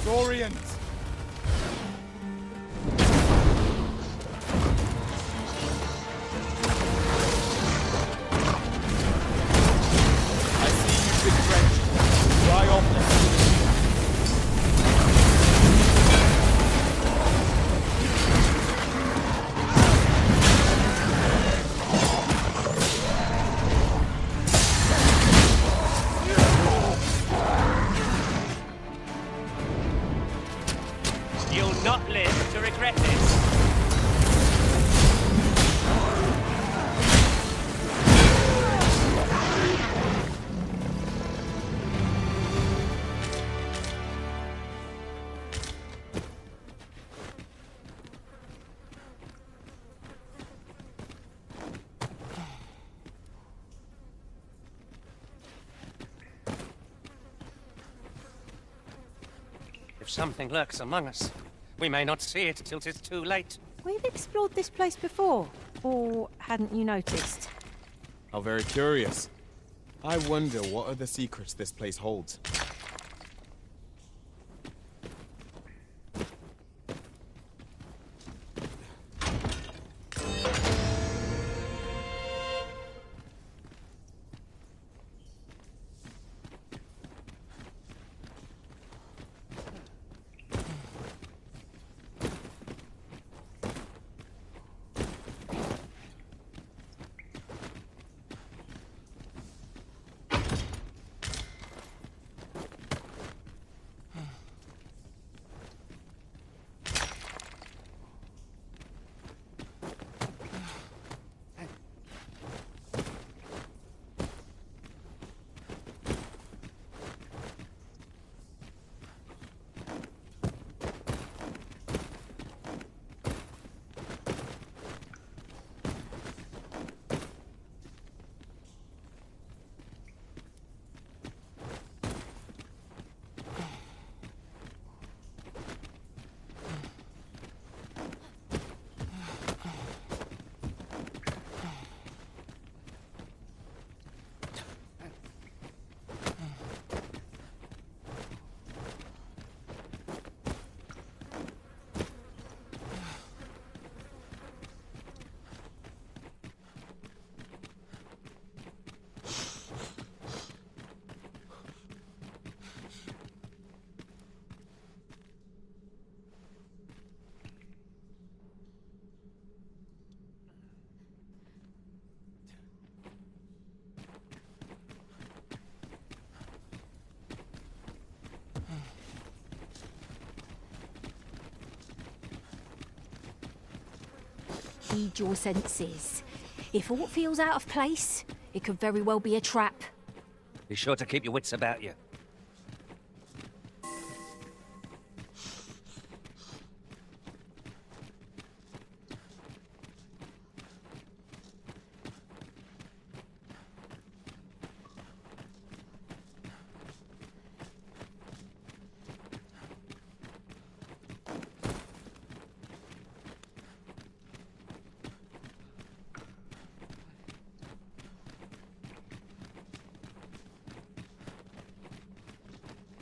Orient! I see you've been drenched. Dry off now. You'll not live to regret this. If something lurks among us, we may not see it till 'tis too late. We've explored this place before, or hadn't you noticed? How very curious. I wonder what other secrets this place holds. Heed your senses. If aught feels out of place, it could very well be a trap. Be sure to keep your wits about you.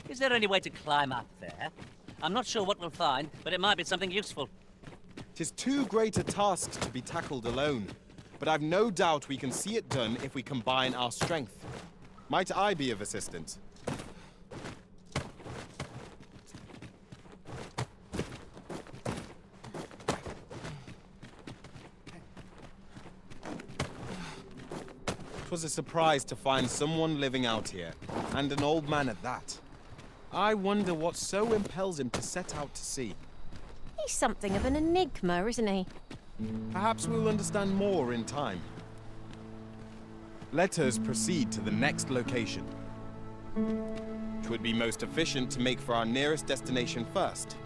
Is there any way to climb up there? I'm not sure what we'll find, but it might be something useful. 'Tis too great a task to be tackled alone, but I've no doubt we can see it done if we combine our strength. Might I be of assistance? Twas a surprise to find someone living out here, and an old man at that. I wonder what so impels him to set out to sea. He's something of an enigma, isn't he? Perhaps we'll understand more in time. Let us proceed to the next location. 'Twould be most efficient to make for our nearest destination first.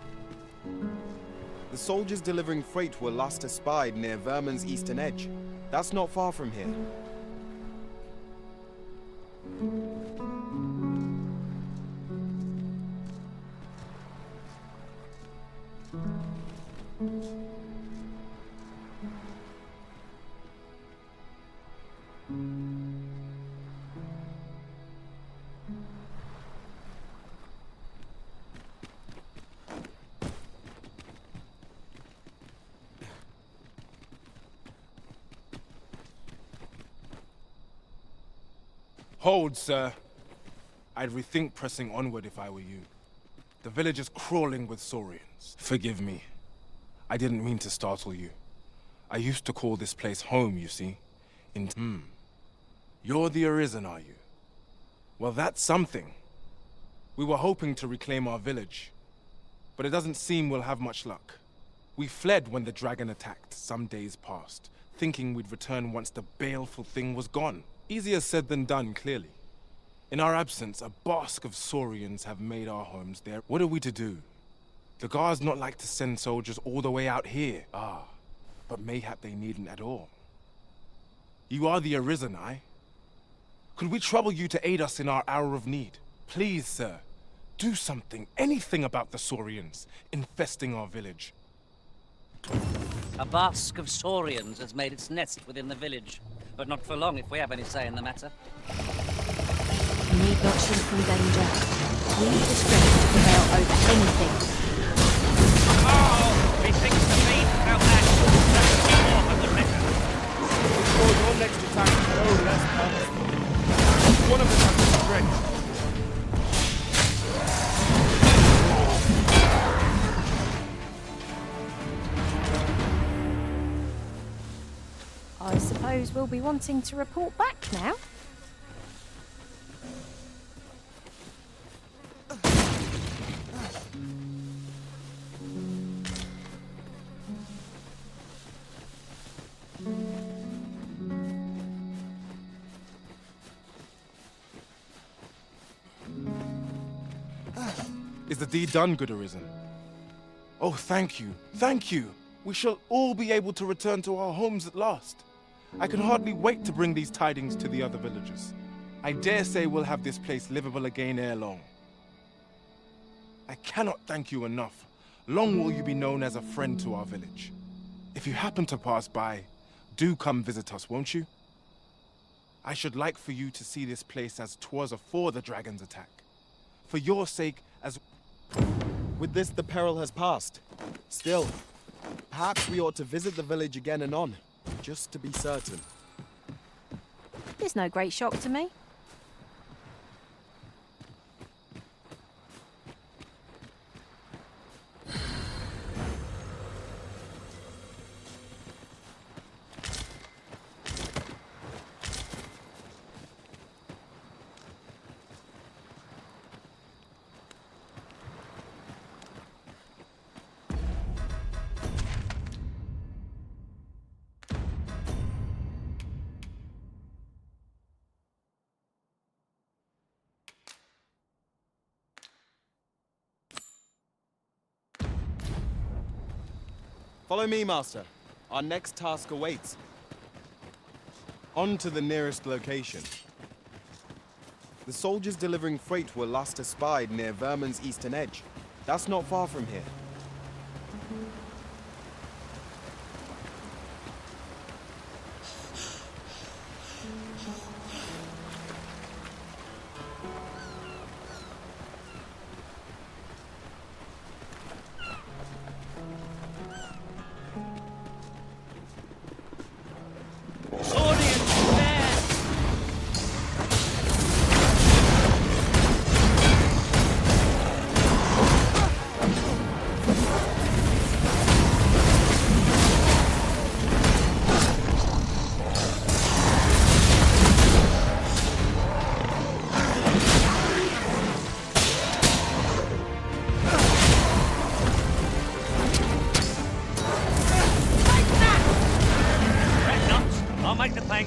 The soldiers delivering freight were last espied near Vermin's eastern edge. That's not far from here. Hold, sir. I'd rethink pressing onward if I were you. The village is crawling with saurians. Forgive me. I didn't mean to startle you. I used to call this place home, you see. You're the Arisen, are you? Well, that's something. We were hoping to reclaim our village, but it doesn't seem we'll have much luck. We fled when the dragon attacked some days past, thinking we'd return once the baleful thing was gone. Easier said than done, clearly. In our absence, a bask of saurians have made our homes there. What are we to do? The guards not like to send soldiers all the way out here. But mayhap they needn't at all. You are the Arisen, aye? Could we trouble you to aid us in our hour of need? Please, sir, do something, anything about the saurians infesting our village. A bask of saurians has made its nest within the village, but not for long if we have any say in the matter. You need not shrink from danger. We need the strength to prevail over anything. Oh, methinks the meat how that more of the better. Before your next attack is no less powerful. One of them has the strength. I suppose we'll be wanting to report back now. Is the deed done, good Arisen? Oh, thank you, thank you. We shall all be able to return to our homes at last. I can hardly wait to bring these tidings to the other villagers. I dare say we'll have this place livable again ere long. I cannot thank you enough. Long will you be known as a friend to our village. If you happen to pass by, do come visit us, won't you? I should like for you to see this place as 'twas afore the dragon's attack. For your sake, as... With this, the peril has passed. Still, perhaps we ought to visit the village again anon, just to be certain. There's no great shock to me. Follow me, Master. Our next task awaits. On to the nearest location. The soldiers delivering freight were last espied near Vermin's eastern edge. That's not far from here.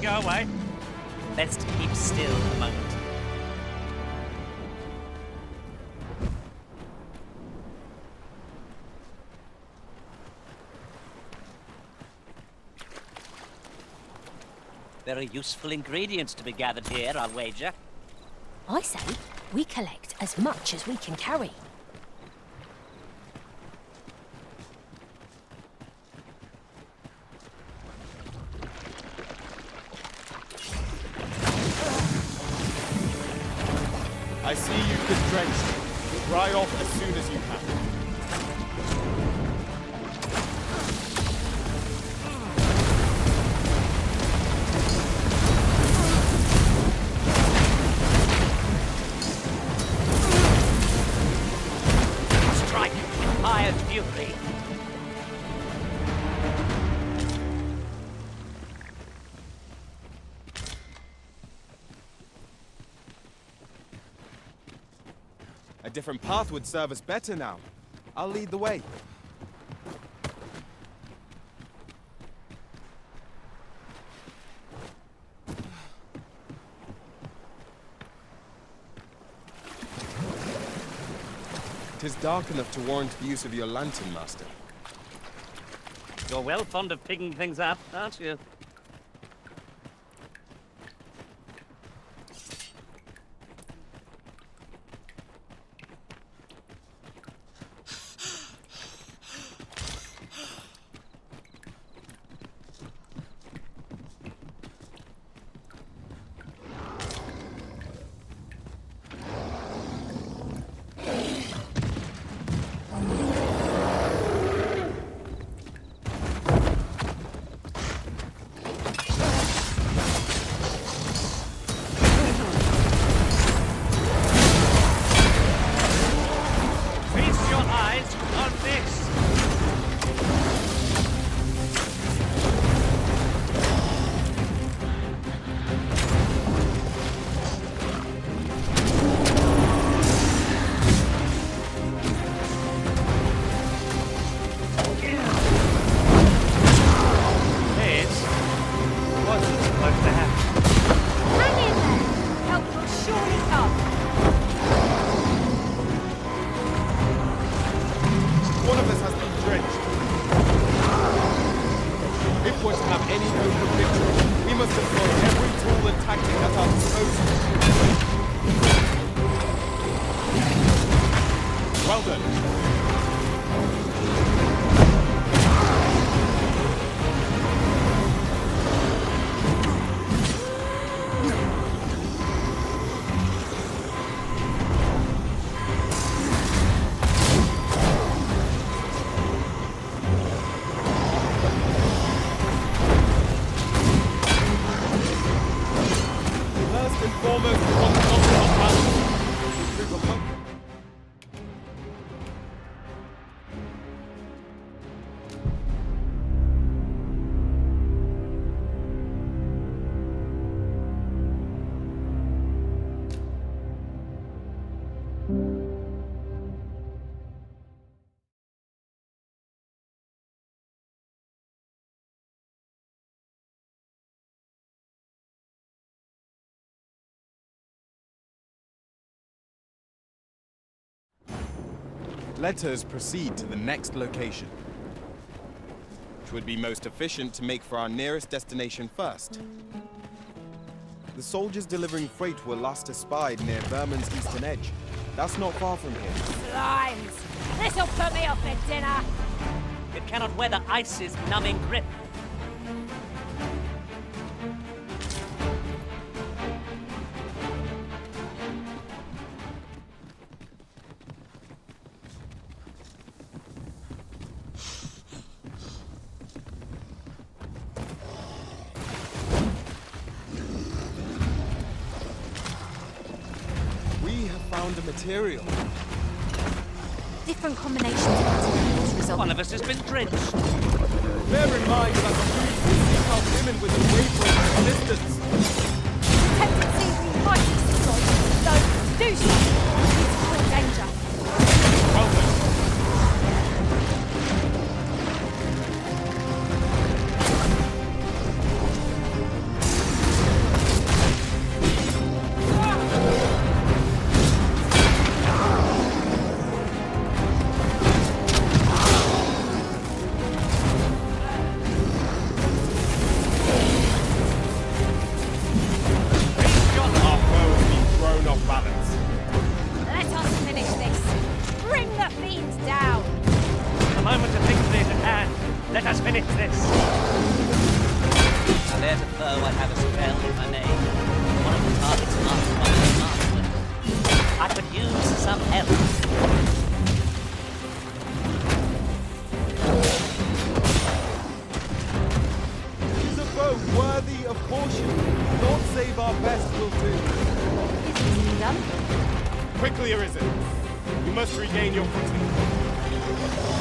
Go away. Best keep still a moment. Very useful ingredients to be gathered here, I'll wager. I say, we collect as much as we can carry. I see you've been drenched. Dry off as soon as you can. inspired fury. A different path would serve us better now. I'll lead the way. It is dark enough to warrant the use of your lantern, Master. You're well fond of picking things up, aren't you? Let us proceed to the next location. It would be most efficient to make for our nearest destination first. The soldiers delivering freight were last espied near Vermin's eastern edge. That's not far from here. Slimes! This'll put me off for dinner! It cannot weather ice's numbing grip. The material. Different combinations of materials result. One of us has been drenched. Bear in mind that the food will seek out women with a wavering resistance. Tendency we might be destroyed, so do something. It's full danger. Well then. Quickly, or is it? You must regain your footing.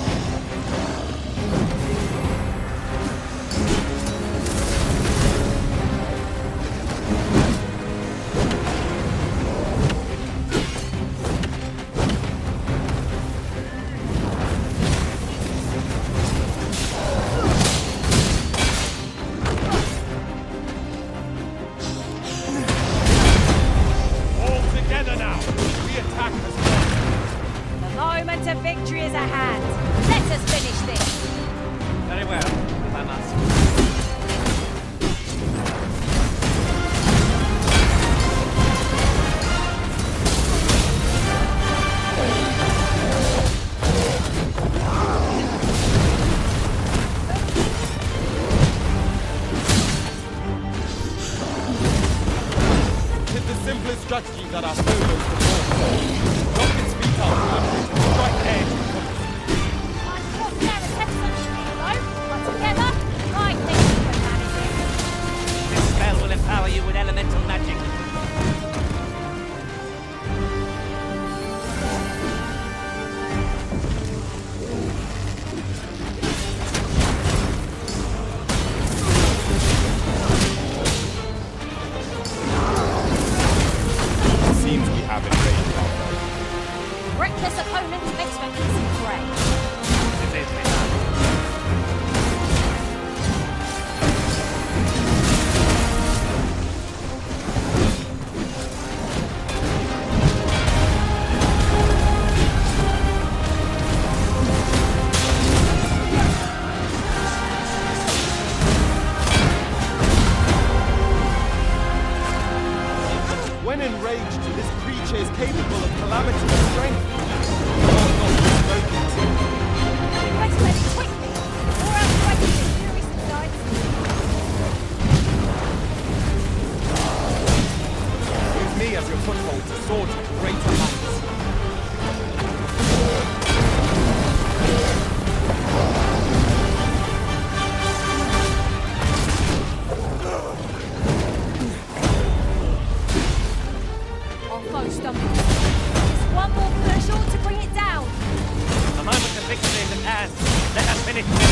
Finish this!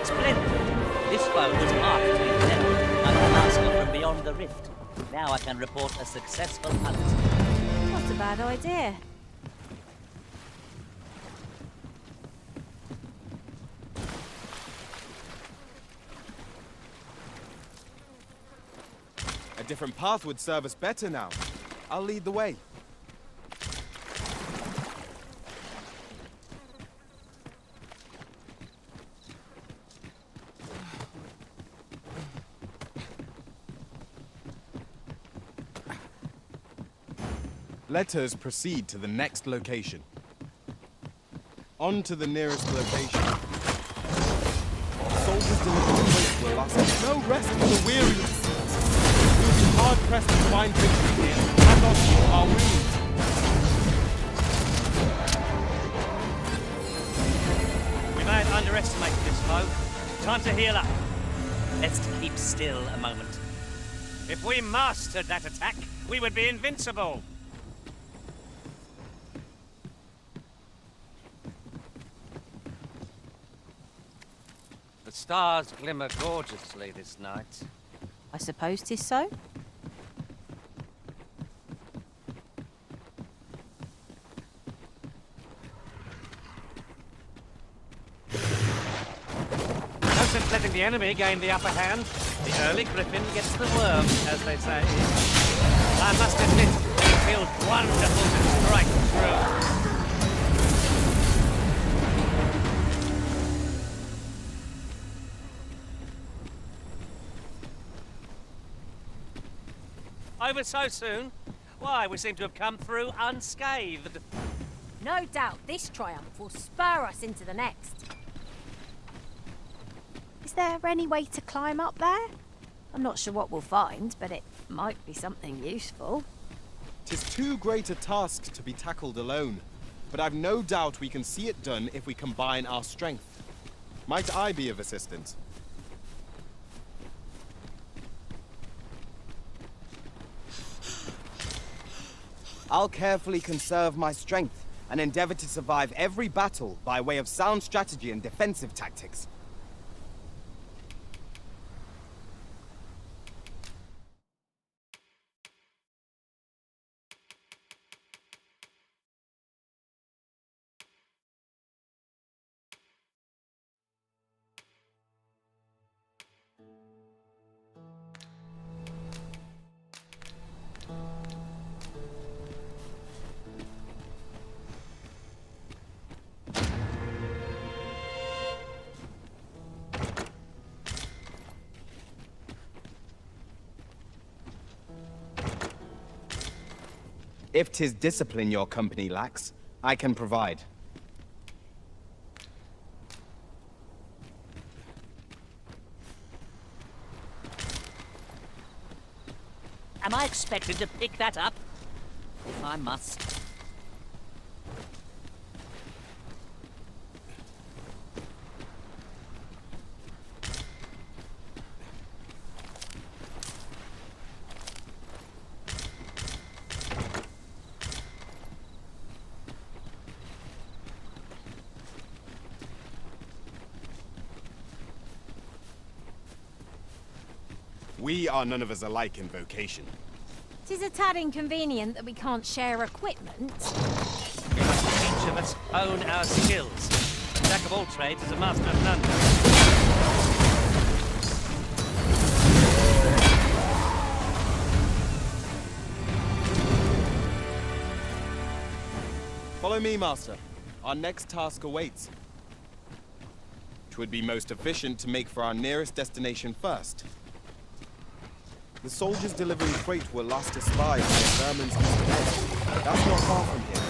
Splendid! This foe was marked to be clever, like a master from beyond the rift. Now I can report a successful hunt. Not a bad idea. A different path would serve us better now. I'll lead the way. Let us proceed to the next location. On to the nearest location. Soldiers delivering weight will last us no rest for the weary. We'll be hard-pressed to find victory here and not heal our wounds. We may underestimate this foe. Time to heal up. Let's keep still a moment. If we mastered that attack, we would be invincible. The stars glimmer gorgeously this night. I suppose 'tis so. No sense letting the enemy gain the upper hand. The early griffin gets the worm, as they say. I must admit, it feels wonderful to strike through. Over so soon? Why, we seem to have come through unscathed. No doubt this triumph will spur us into the next. Is there any way to climb up there? I'm not sure what we'll find, but it might be something useful. 'Tis too great a task to be tackled alone, but I've no doubt we can see it done if we combine our strength. Might I be of assistance? I'll carefully conserve my strength and endeavor to survive every battle by way of sound strategy and defensive tactics. If 'tis discipline your company lacks, I can provide. Am I expected to pick that up? If I must. We are none of us alike in vocation. 'Tis a tad inconvenient that we can't share equipment. We must each of us own our skills. A jack of all trades is a master of none. Follow me, Master. Our next task awaits. It would be most efficient to make for our nearest destination first. The soldiers delivering freight were last espied by vermin's east. That's not far from here.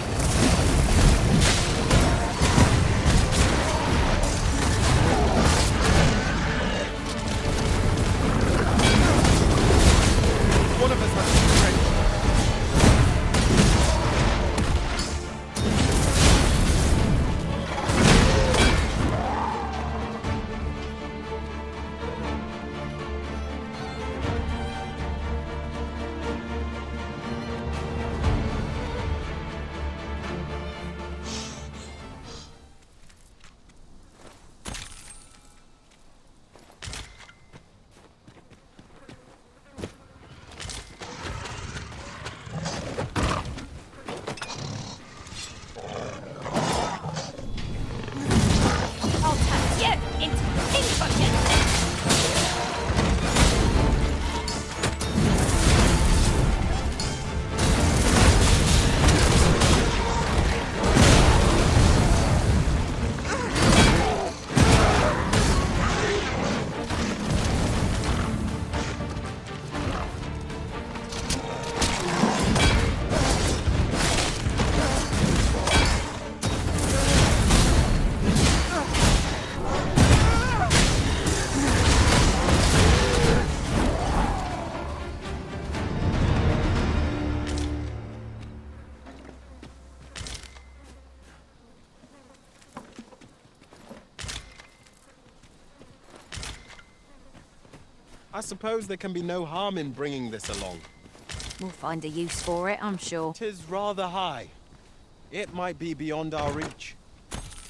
One of us has to be ready. I suppose there can be no harm in bringing this along. We'll find a use for it, I'm sure. 'Tis rather high. It might be beyond our reach.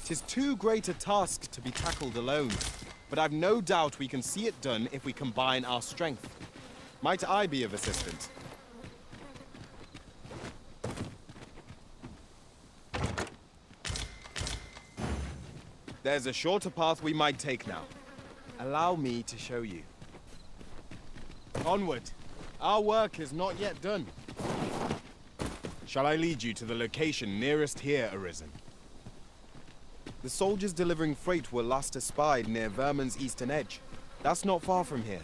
'Tis too great a task to be tackled alone, but I've no doubt we can see it done if we combine our strength. Might I be of assistance? There's a shorter path we might take now. Allow me to show you. Onward. Our work is not yet done. Shall I lead you to the location nearest here, Arisen? The soldiers delivering freight were last espied near Vermin's eastern edge. That's not far from here.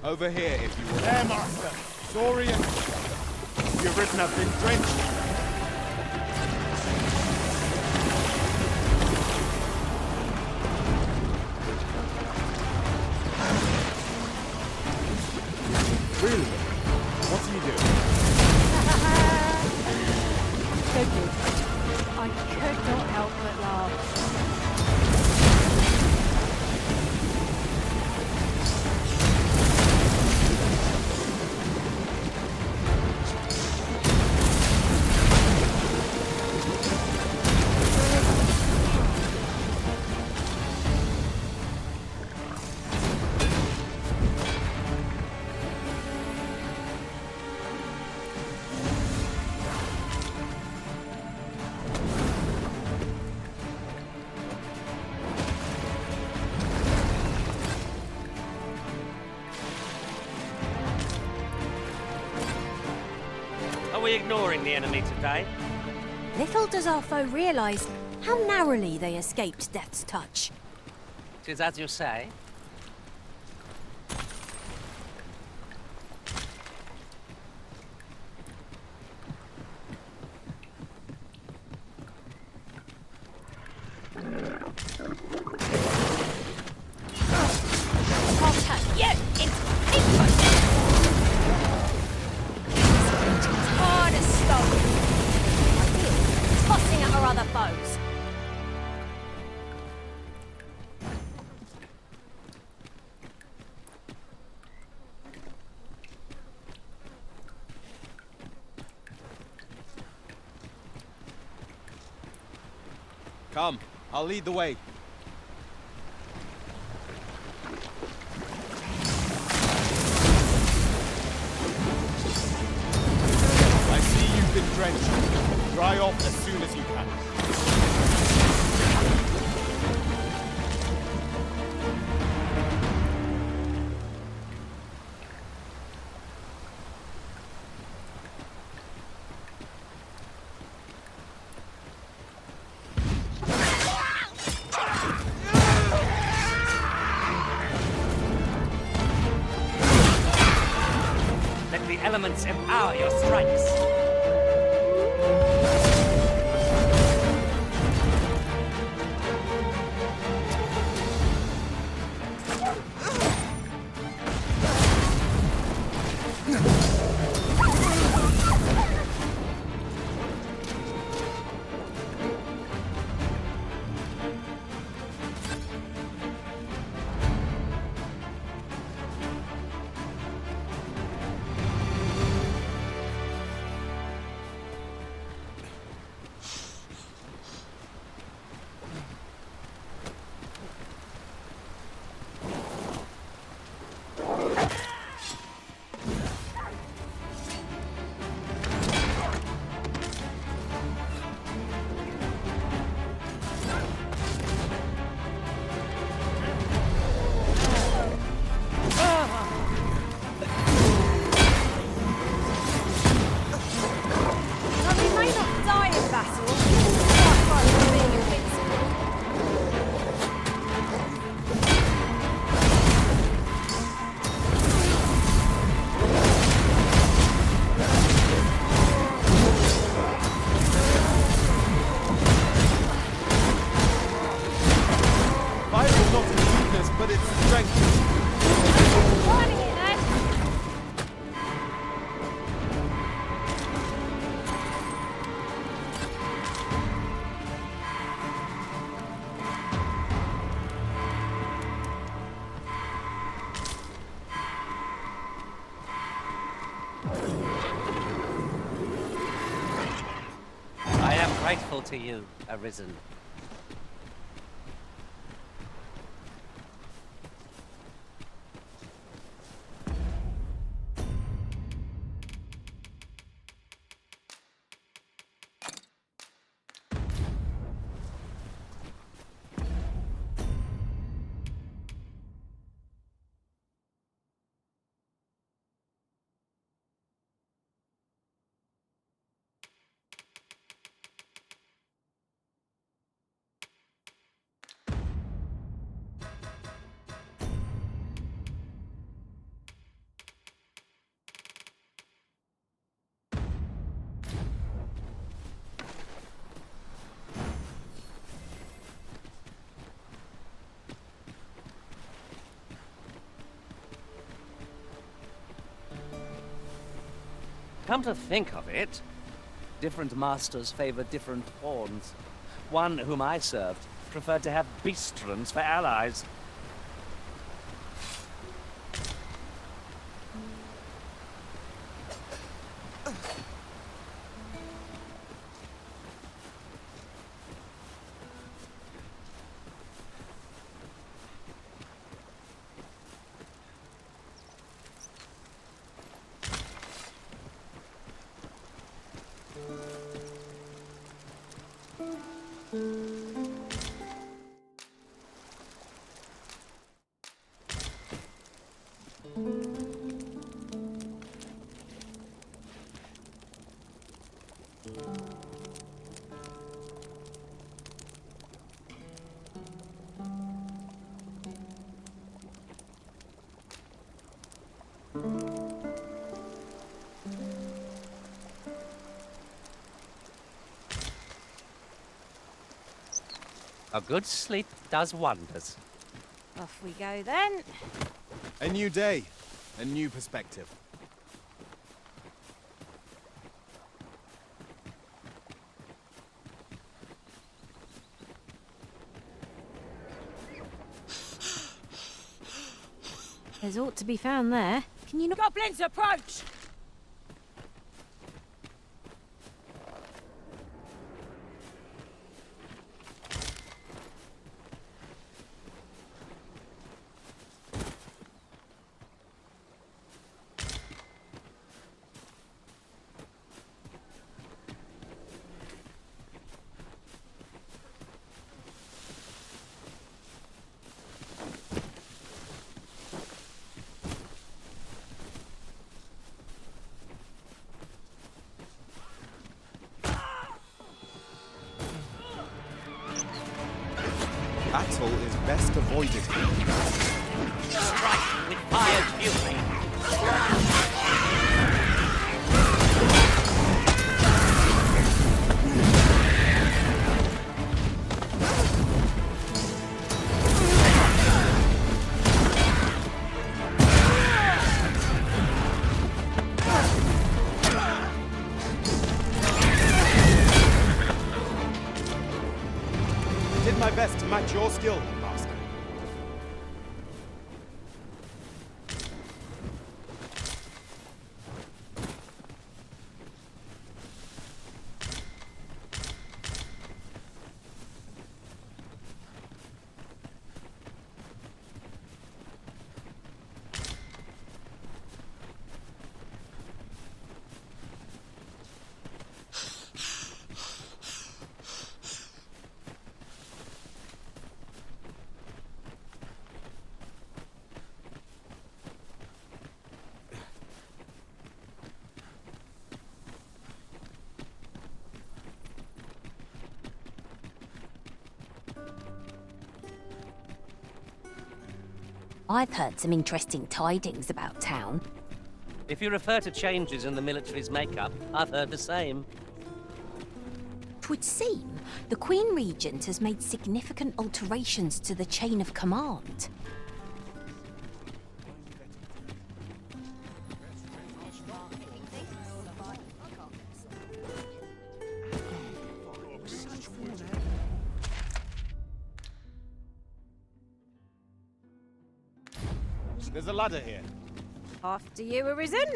Over here, if you will. There, Master! Saurian! Your written have been drenched! Really? What are you doing? So good. I could not help but laugh. Are we ignoring the enemy today? Little does our foe realise how narrowly they escaped death's touch. 'Tis as you say. I'll turn you into people! Hard as stone. Ideal, tossing at our other foes. Come, I'll lead the way. I see you've been drenched. Dry off as soon as you can. Let the elements empower your strikes. Grateful to you, Arisen. Come to think of it, different masters favor different pawns. One whom I served preferred to have beastrons for allies. A good sleep does wonders. Off we go then. A new day, a new perspective. There's aught to be found there. Can you not? Goblins approach! Battle is best avoided. Strike with fired fury. Did my best to match your skill, Master. I've heard some interesting tidings about town. If you refer to changes in the military's makeup, I've heard the same. 'Twould seem the Queen Regent has made significant alterations to the chain of command. There's a ladder here. After you, Arisen.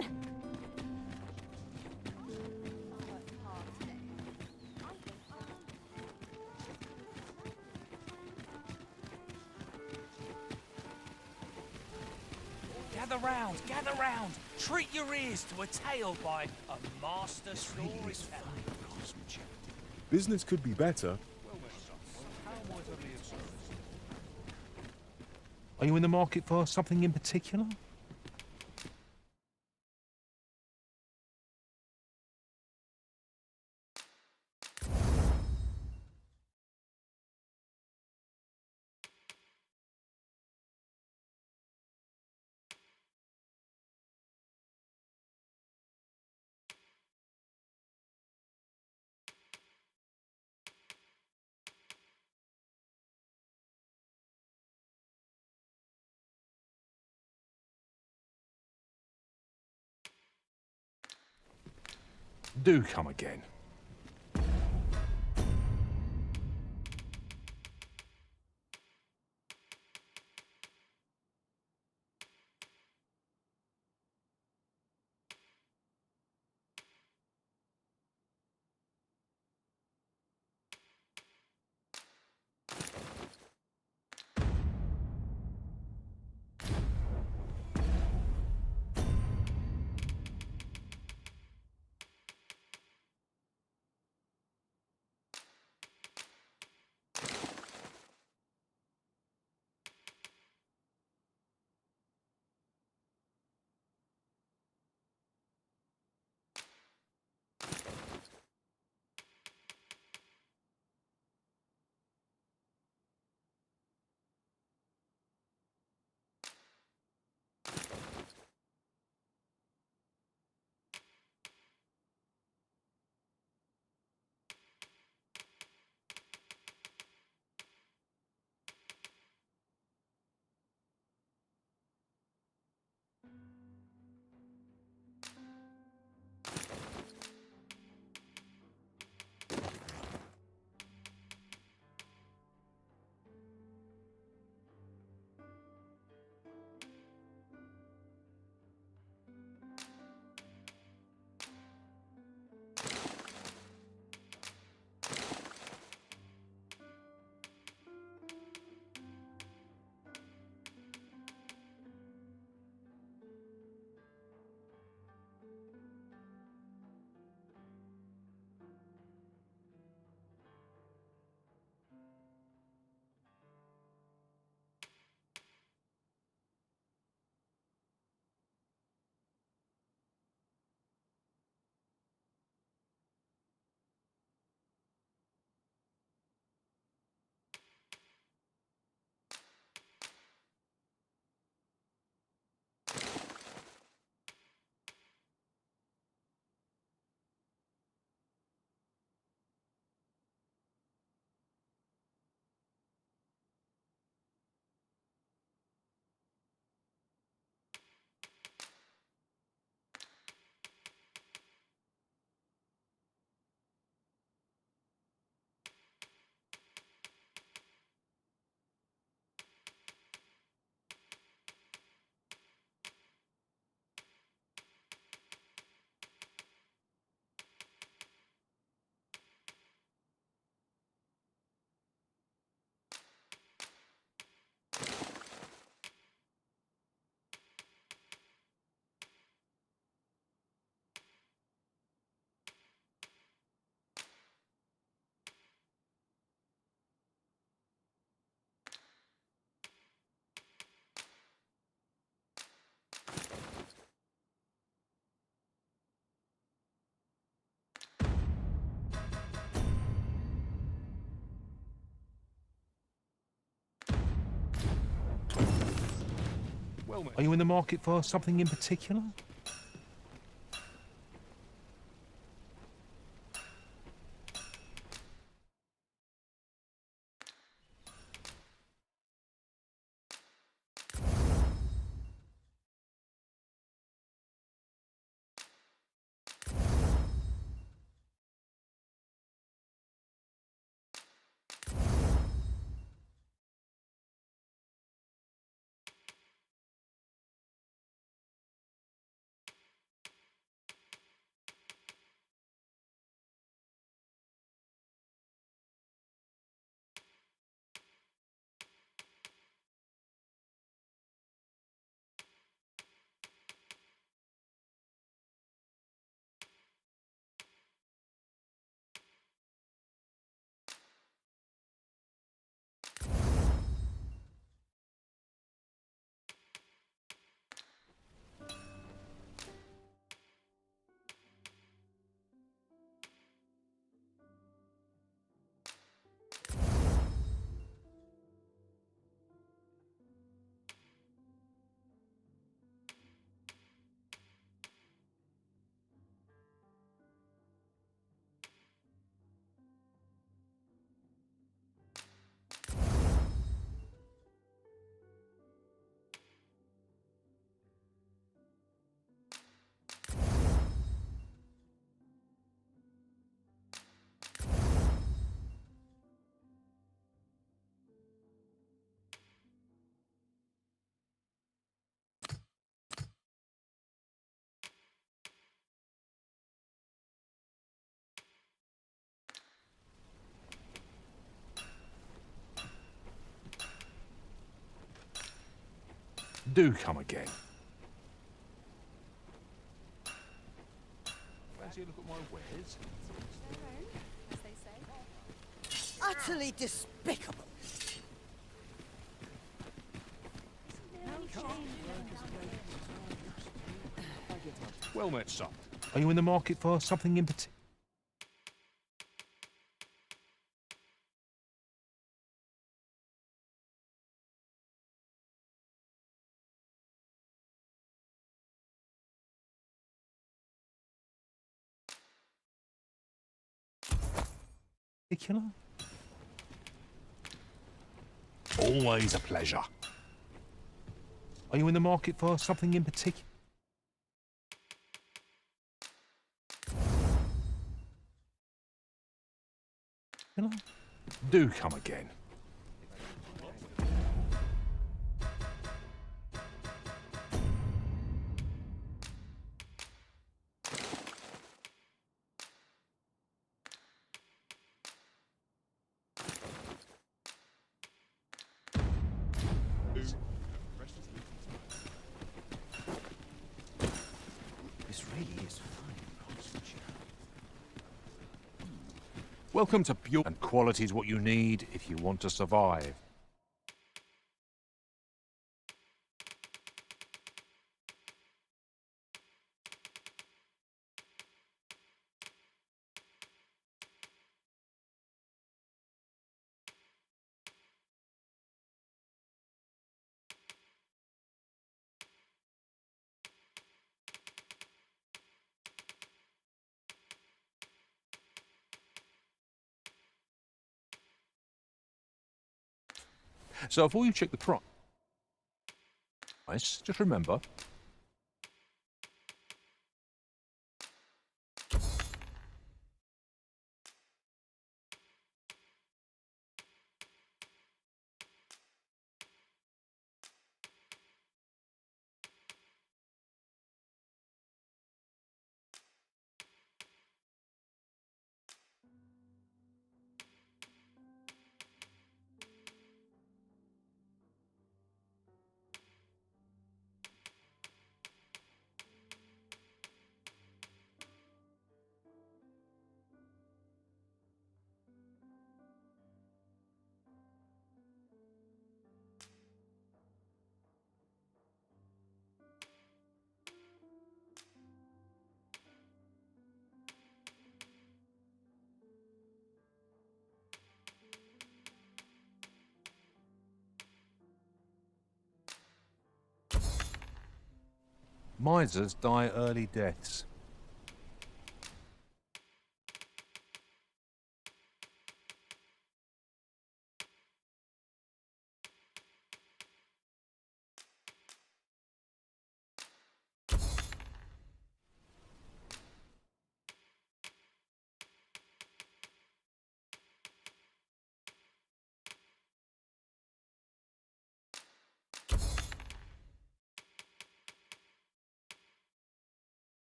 Gather round, gather round. Treat your ears to a tale by a master storyteller. Business could be better. Are you in the market for something in particular? Do come again. Are you in the market for something in particular? Do come again. Fancy a look at my wares? Utterly despicable. Well met, son. Are you in the market for something in particular? Always a pleasure. Are you in the market for something in particular? Do come again. This really is fine craftsmanship. Welcome to Pure, and quality is what you need if you want to survive. So before you check the price, just remember, misers die early deaths.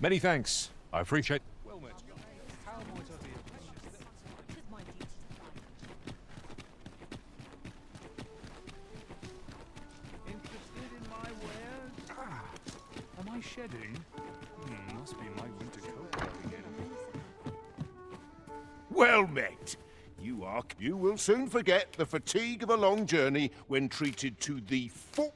Many thanks. I appreciate. Well met. How might I be interested in my wares? Am I shedding? Must be my winter coat coming in. Well met. You will soon forget the fatigue of a long journey when treated to the full.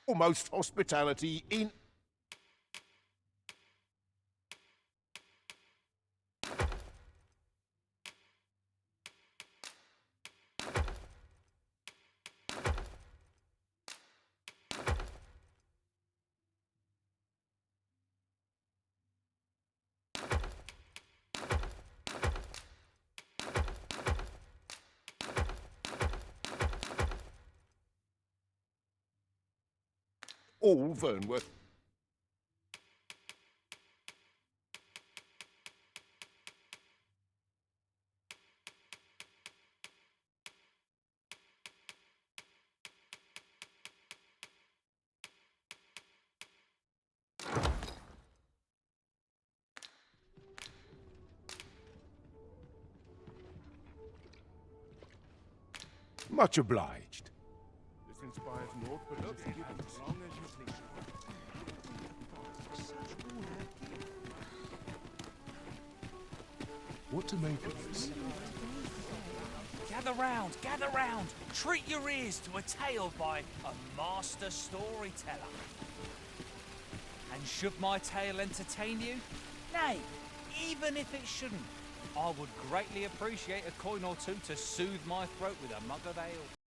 Almost hospitality in... all Vernworth. Much obliged. This inspires naught but misgivings. As long as you please. What to make of this? Gather round, gather round. Treat your ears to a tale by a master storyteller. And should my tale entertain you? Nay, even if it shouldn't, I would greatly appreciate a coin or two to soothe my throat with a mug of ale.